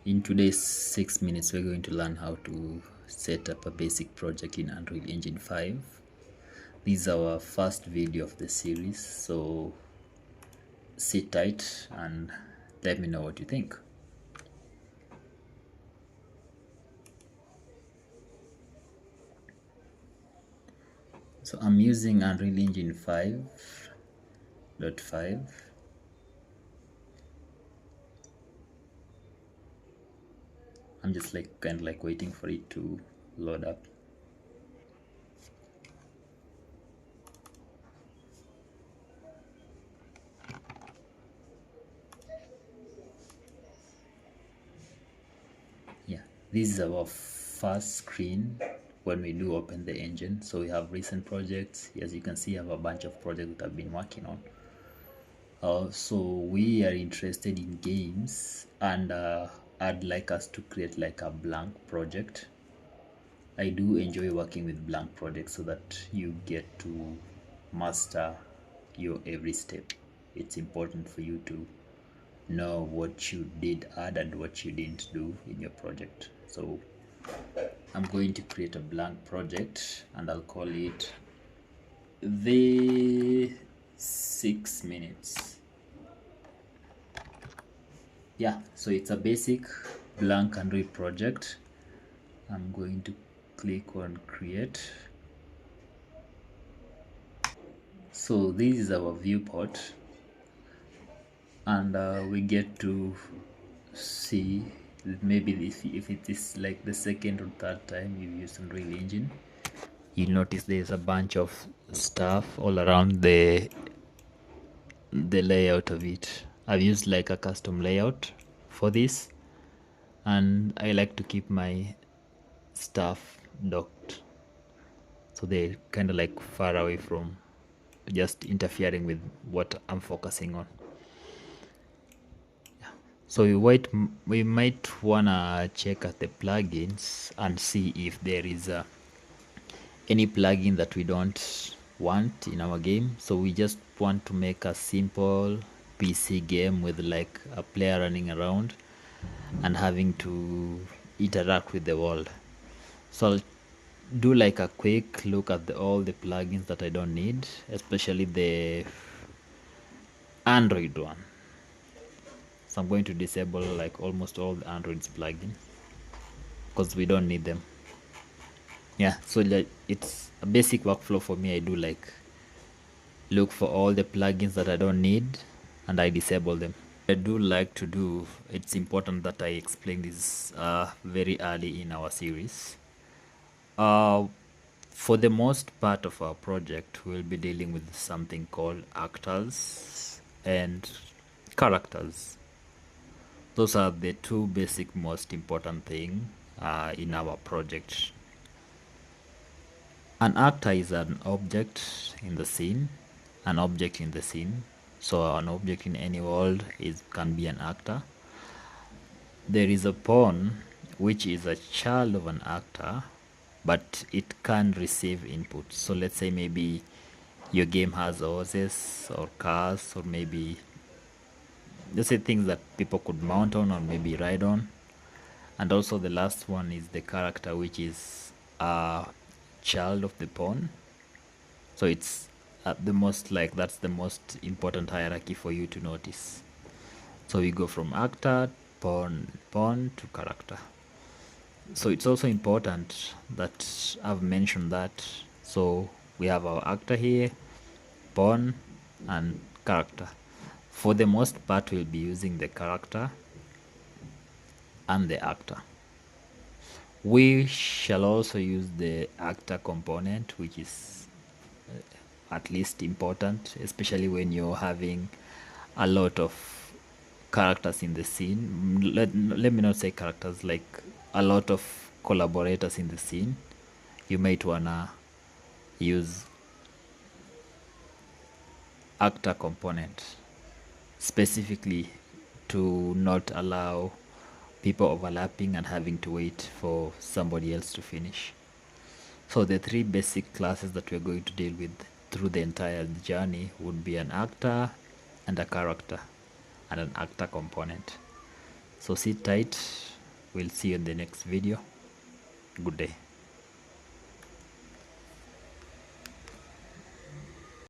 In today's 6 minutes, we're going to learn how to set up a basic project in Unreal Engine 5. This is our first video of the series, so sit tight and let me know what you think. So I'm using Unreal Engine 5.5. I'm just kind of waiting for it to load up. Yeah, this is our first screen when we do open the engine. So we have recent projects. As you can see, I have a bunch of projects that I've been working on. So we are interested in games, and I'd like us to create like a blank project. I do enjoy working with blank projects so that you get to master your every step. It's important for you to know what you did add and what you didn't do in your project. So I'm going to create a blank project and I'll call it the 6 minutes. Yeah, so it's a basic blank Unreal project. I'm going to click on create. So this is our viewport, and we get to see maybe if it is like the second or third time you use Unreal Engine, you'll notice there's a bunch of stuff all around the layout of it. I've used like a custom layout for this, and I like to keep my stuff docked so they're kind of like far away from just interfering with what I'm focusing on. So we might wanna check at the plugins and see if there is any plugin that we don't want in our game. So we just want to make a simple PC game with like a player running around and having to interact with the world. So I'll do like a quick look at all the plugins that I don't need, especially the Android one. So I'm going to disable like almost all the Android's plugin because we don't need them. Yeah, so like it's a basic workflow for me. I do like look for all the plugins that I don't need and I disable them. I do like to do, it's important that I explain this very early in our series. For the most part of our project, we'll be dealing with something called actors and characters. Those are the two basic most important thing in our project. An actor is an object in the scene, an object in the scene. So an object in any world can be an actor. There is a pawn, which is a child of an actor, but it can receive input. So let's say maybe your game has horses or cars, or maybe let's say things that people could mount on or maybe ride on. And also the last one is the character, which is a child of the pawn. So it's the most like that's the most important hierarchy for you to notice. So we go from actor, pawn to character. So it's also important that I've mentioned that. So we have our actor here, pawn and character. For the most part, we'll be using the character and the actor. We shall also use the actor component, which is at least important, especially when you're having a lot of characters in the scene. Let me not say characters, like a lot of collaborators in the scene. You might wanna use actor component specifically to not allow people overlapping and having to wait for somebody else to finish. So the three basic classes that we're going to deal with through the entire journey would be an actor and a character and an actor component. So sit tight We'll see you in the next video. Good day.